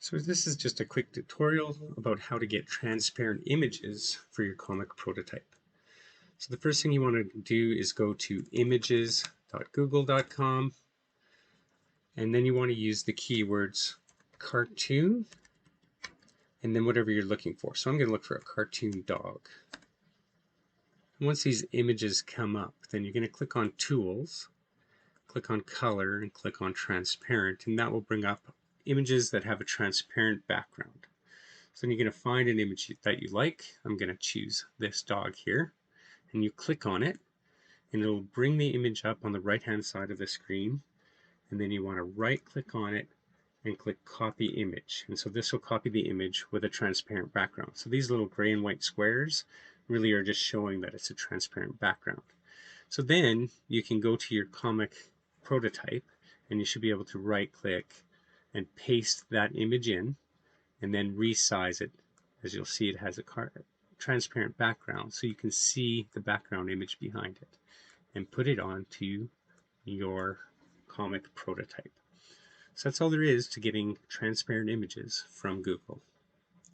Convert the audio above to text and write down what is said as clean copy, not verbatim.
So this is just a quick tutorial about how to get transparent images for your comic prototype. So the first thing you want to do is go to images.google.com, and then you want to use the keywords cartoon and then whatever you're looking for. So I'm going to look for a cartoon dog. Once these images come up, then you're going to click on Tools, click on Color, and click on Transparent, and that will bring up images that have a transparent background. So then you're going to find an image that you like. I'm going to choose this dog here, and you click on it, and it'll bring the image up on the right hand side of the screen, and then you want to right click on it and click copy image, and so this will copy the image with a transparent background. So these little gray and white squares really are just showing that it's a transparent background. So then you can go to your comic prototype, and you should be able to right click and paste that image in, and then resize it. As you'll see, it has a transparent background, so you can see the background image behind it, and put it onto your comic prototype. So that's all there is to getting transparent images from Google.